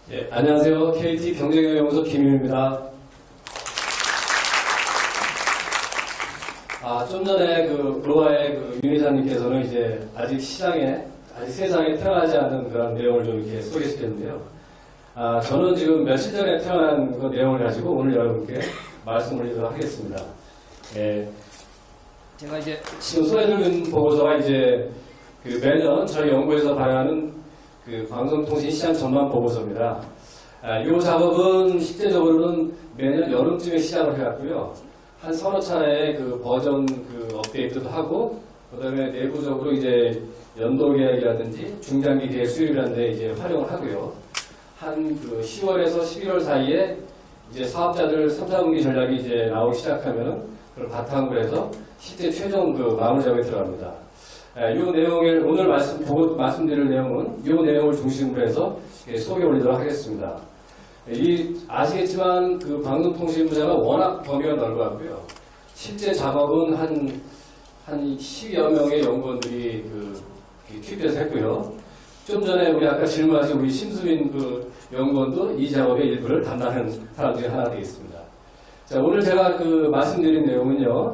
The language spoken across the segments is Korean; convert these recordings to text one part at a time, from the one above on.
예, 안녕하세요. KT 경제경영연구소 김윤입니다. 좀 전에 로아의 윤 이사님께서는 이제 아직 세상에 태어나지 않는 그런 내용을 좀 이렇게 소개시켰는데요. 저는 지금 며칠 전에 태어난 그 내용을 가지고 오늘 여러분께 말씀을 드리도록 하겠습니다. 예, 제가 이제 지금 소개해드린 보고서가 이제 매년 저희 연구에서 발행하는 방송통신 시장 전망 보고서입니다. 이 작업은 실제적으로는 매년 여름쯤에 시작을 해왔고요. 한 서너 차례의 버전 업데이트도 하고, 그 다음에 내부적으로 이제 연도 계획이라든지 중장기 계획 수립이라는 데 이제 활용을 하고요. 한 10월에서 11월 사이에 이제 사업자들 3, 4분기 전략이 이제 나오기 시작하면은 그걸 바탕으로 해서 실제 최종 마무리 작업에 들어갑니다. 이 내용을 오늘 말씀드릴 내용은 이 내용을 중심으로 해서 소개해 올리도록 하겠습니다. 아시겠지만 방송통신 분야가 워낙 범위가 넓어갖고요. 실제 작업은 한 10여 명의 연구원들이 투입해서 했고요. 좀 전에 우리 아까 질문하신 우리 심수민 연구원도 이 작업의 일부를 담당하는 사람 중에 하나 되겠습니다. 자, 오늘 제가 말씀드린 내용은요.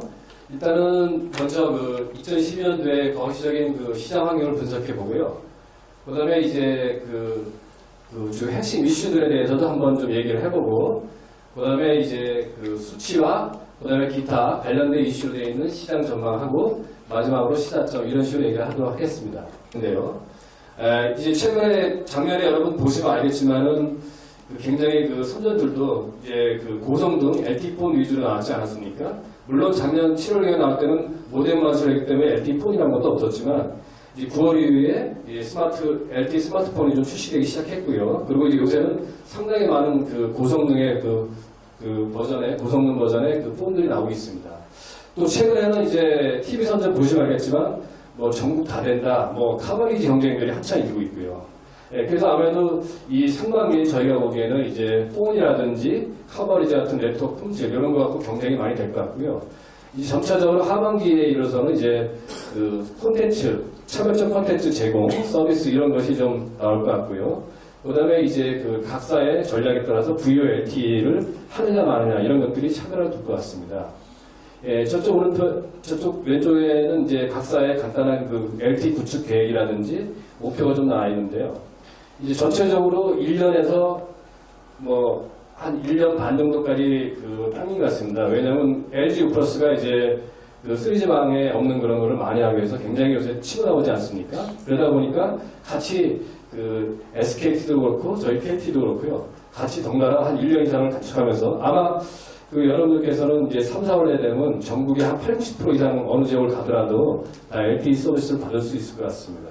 일단은 먼저 2012년도에 거시적인 시장 환경을 분석해 보고요. 그 다음에 이제 주 핵심 이슈들에 대해서도 한번 좀 얘기를 해보고, 그 다음에 이제 수치와 그 다음에 기타 관련된 이슈로 되어 있는 시장 전망하고, 마지막으로 시사점 이런 식으로 얘기를 하도록 하겠습니다. 근데요, 이제 최근에 작년에 여러분 보시면 알겠지만은 굉장히 선전들도 이제 고성능 LT폰 위주로 나왔지 않았습니까? 물론 작년 7월에 나올 때는 모뎀 마술이기 때문에 LT폰이라는 것도 없었지만, 이제 9월 이후에 LTE 스마트폰이 좀 출시되기 시작했고요. 그리고 이제 요새는 상당히 많은 고성능의 고성능 버전의 폰들이 나오고 있습니다. 또 최근에는 이제 TV 선전 보시면 알겠지만, 전국 다 된다, 커버리지 경쟁들이 한창 이루고 있고요. 그래서 아무래도 이 상반기에 저희가 보기에는 이제 폰이라든지 커버리지 같은 네트워크 품질 이런 거 갖고 경쟁이 많이 될 것 같고요. 이 점차적으로 하반기에 이르러서는 이제 콘텐츠, 차별적 콘텐츠 제공, 서비스 이런 것이 좀 나올 것 같고요. 그 다음에 이제 각사의 전략에 따라서 VoLTE를 하느냐 마느냐 이런 것들이 차별화를 둘 것 같습니다. 예, 저쪽 왼쪽에는 이제 각사의 간단한 LTE 구축 계획이라든지 목표가 좀 나와 있는데요. 이제 전체적으로 1년에서 한 1년 반 정도까지 당긴 것 같습니다. 왜냐하면 LG U+가 이제 3G망에 없는 그런 거를 많이 하기 위해서 굉장히 요새 치고 나오지 않습니까? 그러다 보니까 같이 SKT도 그렇고 저희 KT도 그렇고요. 같이 덩달아 한 1년 이상을 같이 아마 여러분들께서는 이제 3, 4월에 되면 전국에 한 80, 90% 이상 어느 지역을 가더라도 LTE 서비스를 받을 수 있을 것 같습니다.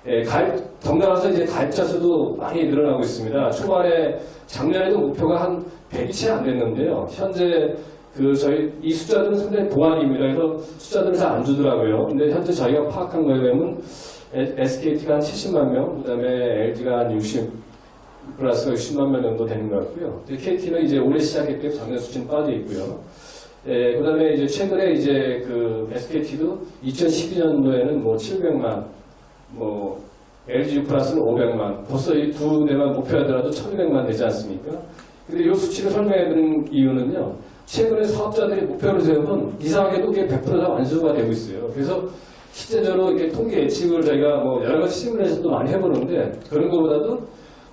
예, 덩달아서 이제 가입자 수도 많이 늘어나고 있습니다. 초반에 작년에도 목표가 한 100이 채 안 됐는데요. 현재 저희 이 숫자들은 상당히 보안입니다. 그래서 숫자들을 잘 안 주더라고요. 근데 현재 저희가 파악한 거에 의하면 SKT가 한 70만 명, 그 다음에 LG가 한 60만 명 정도 되는 것 같고요. KT는 이제 올해 시작했기 때문에 작년 수치는 빠져 있고요. 예, 그 다음에 이제 최근에 이제 SKT도 2012년도에는 700만, LG U+는 500만, 벌써 이 두 대만 목표하더라도 1200만 되지 않습니까? 근데 이 수치를 설명해 드리는 이유는요, 최근에 사업자들이 목표를 세우면 이상하게도 그게 100%다 완수가 되고 있어요. 그래서 실제적으로 이렇게 통계 예측을 저희가 여러 가지 시뮬레이션도 많이 해보는데, 그런 것보다도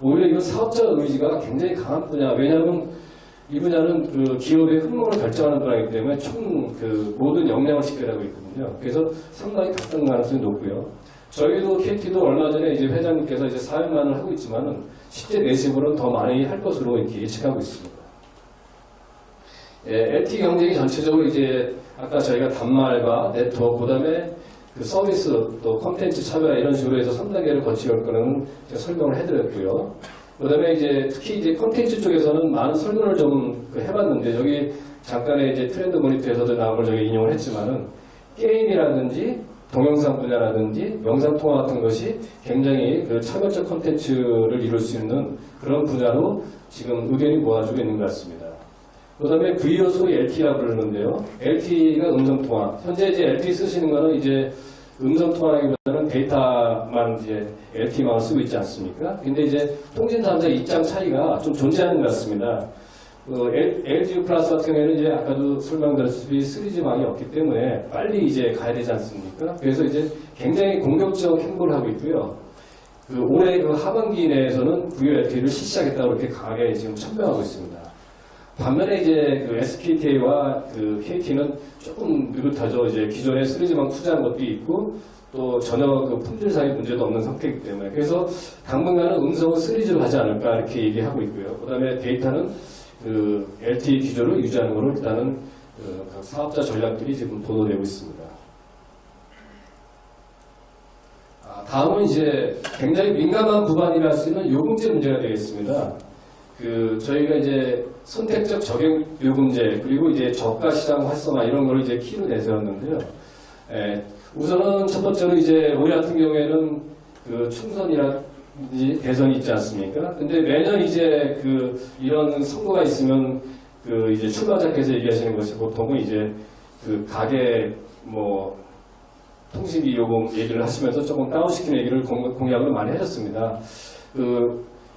오히려 이건 사업자 의지가 굉장히 강한 분야. 왜냐하면 이 분야는 기업의 흥망을 결정하는 분야이기 때문에 모든 역량을 집결하고 있거든요. 그래서 상당히 각성 가능성이 높고요. 저희도 KT도 얼마 전에 이제 회장님께서 이제 400만을 하고 있지만은 실제 내집으로는 더 많이 할 것으로 이렇게 예측하고 있습니다. 예, LTE 경쟁이 전체적으로 이제 아까 저희가 단말과 네트워크, 그다음에 서비스 또 콘텐츠 차별화 이런 식으로 해서 3단계를 거치올 거는 설명을 해드렸고요. 그다음에 이제 특히 이제 콘텐츠 쪽에서는 많은 설문을 좀 해봤는데 여기 잠깐의 이제 트렌드 모니터에서도 나온 걸 저희 인용을 했지만은 게임이라든지 동영상 분야라든지 영상통화 같은 것이 굉장히 차별적 콘텐츠를 이룰 수 있는 그런 분야로 지금 의견이 모아지고 있는 것 같습니다. 그 다음에 VO 소위 LTE라고 부르는데요. LTE가 음성통화. 현재 이제 LTE 쓰시는 거는 이제 음성통화라기보다는 데이터만 이제 LTE만 쓰고 있지 않습니까? 근데 이제 통신 3사 입장 차이가 좀 존재하는 것 같습니다. LG 플러스 같은 경우에는 이제 아까도 설명드렸듯이 3G망이 없기 때문에 빨리 이제 가야 되지 않습니까? 그래서 이제 굉장히 공격적 행보를 하고 있고요. 올해 하반기 내에서는 구요 LTE를 실시하겠다고 이렇게 강하게 지금 천명하고 있습니다. 반면에 이제 SKT와 KT는 조금 느긋하죠. 이제 기존에 3G망 투자한 것도 있고 또 전혀 품질상의 문제도 없는 상태이기 때문에 그래서 당분간은 음성은 3G로 하지 않을까 이렇게 얘기하고 있고요. 그다음에 데이터는 LTE 기조를 유지하는 것으로 일단은 각 사업자 전략들이 지금 보도되고 있습니다. 다음은 이제 굉장히 민감한 부분이라 할 수 있는 요금제 문제가 되겠습니다. 저희가 이제 선택적 적용 요금제 그리고 이제 저가 시장 활성화 이런 걸 이제 키로 내세웠는데요. 우선은 첫 번째로 이제 올해 같은 경우에는 총선이라든지 대선이 있지 않습니까? 근데 매년 이제 이런 선거가 있으면 이제 출마자께서 얘기하시는 것이 보통은 이제 가계 통신비 요금 얘기를 하시면서 조금 다운시키는 얘기를 공약을 많이 하셨습니다.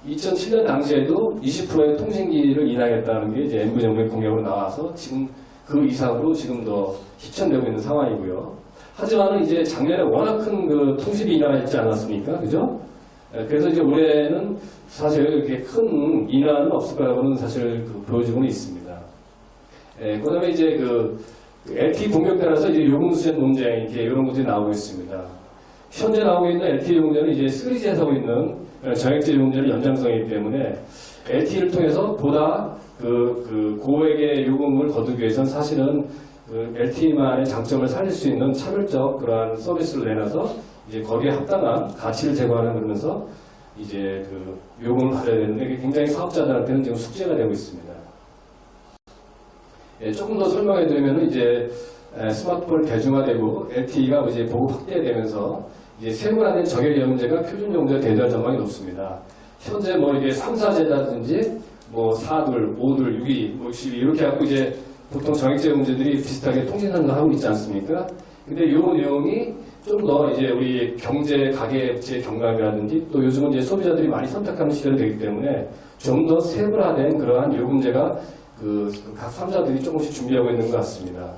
2007년 당시에도 20%의 통신비를 인하하겠다는 게 이제 MV 정부의 공약으로 나와서 지금 그 이상으로 지금 더 실천되고 있는 상황이고요. 하지만은 이제 작년에 워낙 큰 통신비 인하가 있지 않았습니까? 그죠? 그래서 이제 올해는 사실 이렇게 큰 인하는 없을 거라고는 사실 보여지고는 있습니다. 그 다음에 이제 LTE 공격 따라서 이제 요금 수준 논쟁 이런 것들이 나오고 있습니다. 현재 나오고 있는 LTE 요금제는 이제 3G에서 하고 있는 정액제 요금제의 연장성이기 때문에 LTE를 통해서 보다 고액의 요금을 거두기 위해서는 사실은 LTE만의 장점을 살릴 수 있는 차별적 그러한 서비스를 내놔서 이제 거기에 합당한 가치를 제공하는 그러면서 이제 요금을 받아야 되는데 이게 굉장히 사업자들한테는 지금 숙제가 되고 있습니다. 조금 더 설명해 드리면 이제 스마트폰 대중화되고 LTE가 이제 보급 확대되면서 이제 세분화된 정액 요금제가 표준 요금제가 대두할 전망이 높습니다. 현재 이게 3, 4제라든지 4둘, 5둘, 6위, 12 이렇게 갖고 이제 보통 정액제 요금제들이 비슷하게 통신하는 거 하고 있지 않습니까? 근데 요 내용이 좀 더 이제 우리 경제, 가계업체 경감이라든지 또 요즘은 이제 소비자들이 많이 선택하는 시대가 되기 때문에 좀 더 세분화된 그러한 요금제가 각 3사들이 조금씩 준비하고 있는 것 같습니다.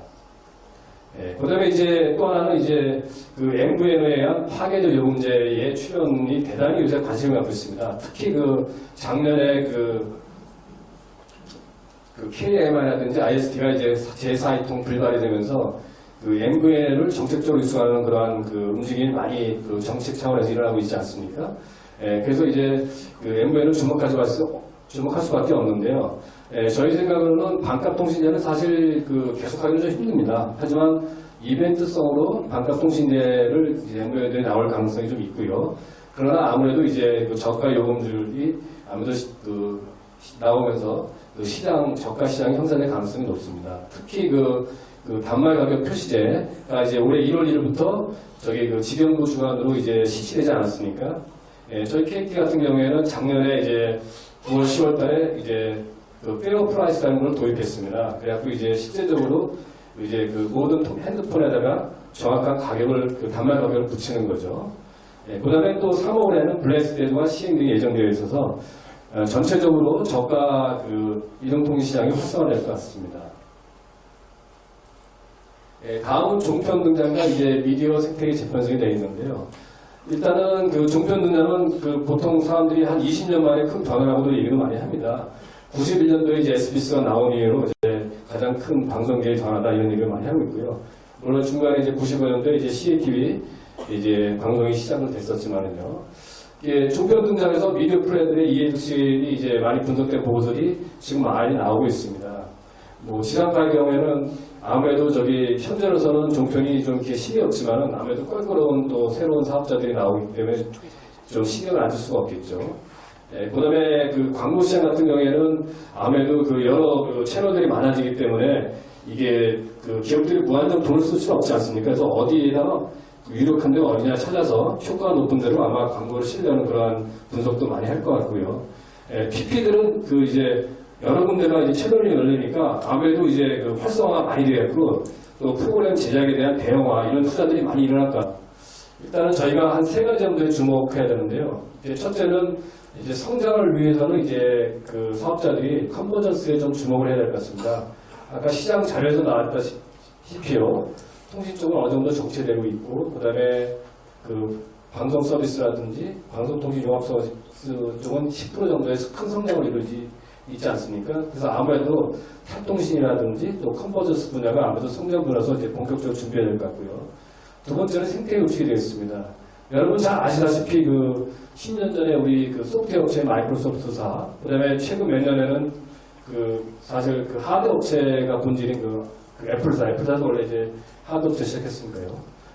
그 다음에 이제 또 하나는 이제 MVN에 의한 파괴적 요금제의 출현이 대단히 요새 관심을 갖고 있습니다. 특히 작년에 KMI라든지 IST가 이제 제4위통 불발이 되면서 MVN을 정책적으로 유수하는 그러한 움직임이 많이 정책 차원에서 일어나고 있지 않습니까? 그래서 이제 MVN을 주목할 수밖에 없는데요. 저희 생각으로는 반값통신제는 사실 계속하기는 좀 힘듭니다. 하지만 이벤트성으로 반값통신제를 이제 MVN에 나올 가능성이 좀 있고요. 그러나 아무래도 이제 저가 요금들이 아무래도 나오면서 시장 저가 시장이 형성될 가능성이 높습니다. 특히 단말 가격 표시제가 이제 올해 1월 1일부터 지경부 주관으로 이제 실시되지 않았습니까? 저희 KT 같은 경우에는 작년에 이제 9월 10월 달에 이제 페어 프라이스라는 걸 도입했습니다. 그래갖고 이제 실제적으로 이제 모든 핸드폰에다가 정확한 가격을 단말 가격을 붙이는 거죠. 그 다음에 또 3월 올해는 블랙스데이와 시행이 예정되어 있어서 전체적으로 저가 이동통신 시장이 활성화될 것 같습니다. 다음은 종편 등장과 이제 미디어 생태계 재편성이 되어 있는데요. 일단은 종편 등장은 보통 사람들이 한 20년 만에 큰 변화라고도 얘기를 많이 합니다. 91년도에 이제 SBS가 나온 이후로 이제 가장 큰 방송계의 변화다 이런 얘기를 많이 하고 있고요. 물론 중간에 이제 95년도에 이제 CATV 이제 방송이 시작은 됐었지만은요. 종편 등장해서 미디어 플레이들의 이해득실이 이제 많이 분석된 보고서들이 지금 많이 나오고 있습니다. 지상파의 경우에는 아무래도 현재로서는 종편이 좀 이렇게 힘이 없지만은 아무래도 껄끄러운 또 새로운 사업자들이 나오기 때문에 좀 신경을 안 쓸 수가 없겠죠. 그 다음에 광고 시장 같은 경우에는 아무래도 여러 채널들이 많아지기 때문에 이게 기업들이 무한정 돈을 쓸 수는 없지 않습니까? 그래서 어디에다가 유력한 데가 어디냐 찾아서 효과가 높은 대로 아마 광고를 실려는 그러한 분석도 많이 할 것 같고요. PP들은 이제 여러 군데가 이제 채널이 열리니까 아무래도 이제 활성화가 많이 되겠고 또 프로그램 제작에 대한 대형화 이런 투자들이 많이 일어날 것 같아요. 일단은 저희가 한 세 가지 정도에 주목해야 되는데요. 첫째는 이제 성장을 위해서는 이제 그 사업자들이 컨버전스에 좀 주목을 해야 될 것 같습니다. 아까 시장 자료에서 나왔다시피요. 통신 쪽은 어느 정도 정체되고 있고, 그 다음에 그 방송 서비스라든지 방송통신 종합 서비스 쪽은 10% 정도의 큰 성장을 이루지 있지 않습니까? 그래서 아무래도 탑통신이라든지 또 컨버전스 분야가 아무래도 성장 분야에서 이제 본격적으로 준비해야 될 것 같고요. 두 번째는 생태 구축이 되겠습니다. 여러분 잘 아시다시피 그 10년 전에 우리 그 소프트웨어 업체 마이크로소프트사, 그 다음에 최근 몇 년에는 그 사실 그 하드 업체가 본질인 그 애플사도 원래 이제 하드 업체 시작했으니까요.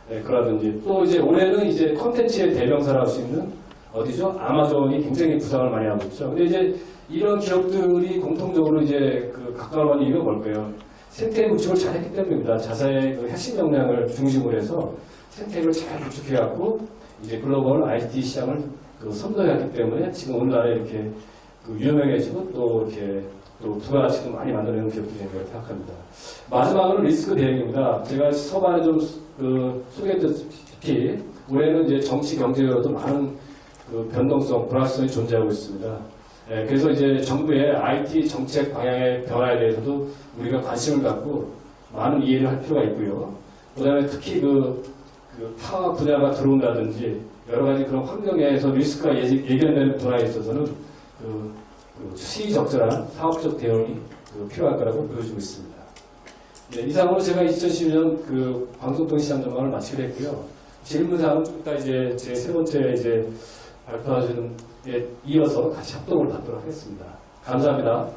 네, 그러든지 또 이제 올해는 이제 컨텐츠의 대명사라고 할 수 있는 어디죠? 아마존이 굉장히 부상을 많이 하고 있죠. 근데 이제 이런 기업들이 공통적으로 이제 그 각광하는 이유가 뭘까요? 생태 구축을 잘했기 때문입니다. 자사의 그 핵심 역량을 중심으로 해서 생태를 잘 구축해갖고 이제 글로벌 IT 시장을 그 선도했기 때문에 지금 오늘날에 이렇게 그 유명해지고 또 이렇게 또 부가가치도 많이 만들어내는 기업들이 생각을 생각합니다. 마지막으로 리스크 대응입니다. 제가 서반에 좀 그 소개했다시피 올해는 이제 정치 경제로도 많은 그 변동성, 불확실성이 존재하고 있습니다. 예, 그래서 이제 정부의 IT 정책 방향의 변화에 대해서도 우리가 관심을 갖고 많은 이해를 할 필요가 있고요. 그다음에 특히 그 타 분야가 들어온다든지 여러 가지 그런 환경에서 리스크가 예견되는 분야에 있어서는 그 시의적절한 사업적 대응이 필요할 거라고 보여지고 있습니다. 네, 이상으로 제가 2012년 그 방송통신시장 전망을 마치게 했고요. 질문사항은 이따 이제 제 세 번째 이제 발표하시는 데 이어서 같이 합동을 받도록 하겠습니다. 감사합니다.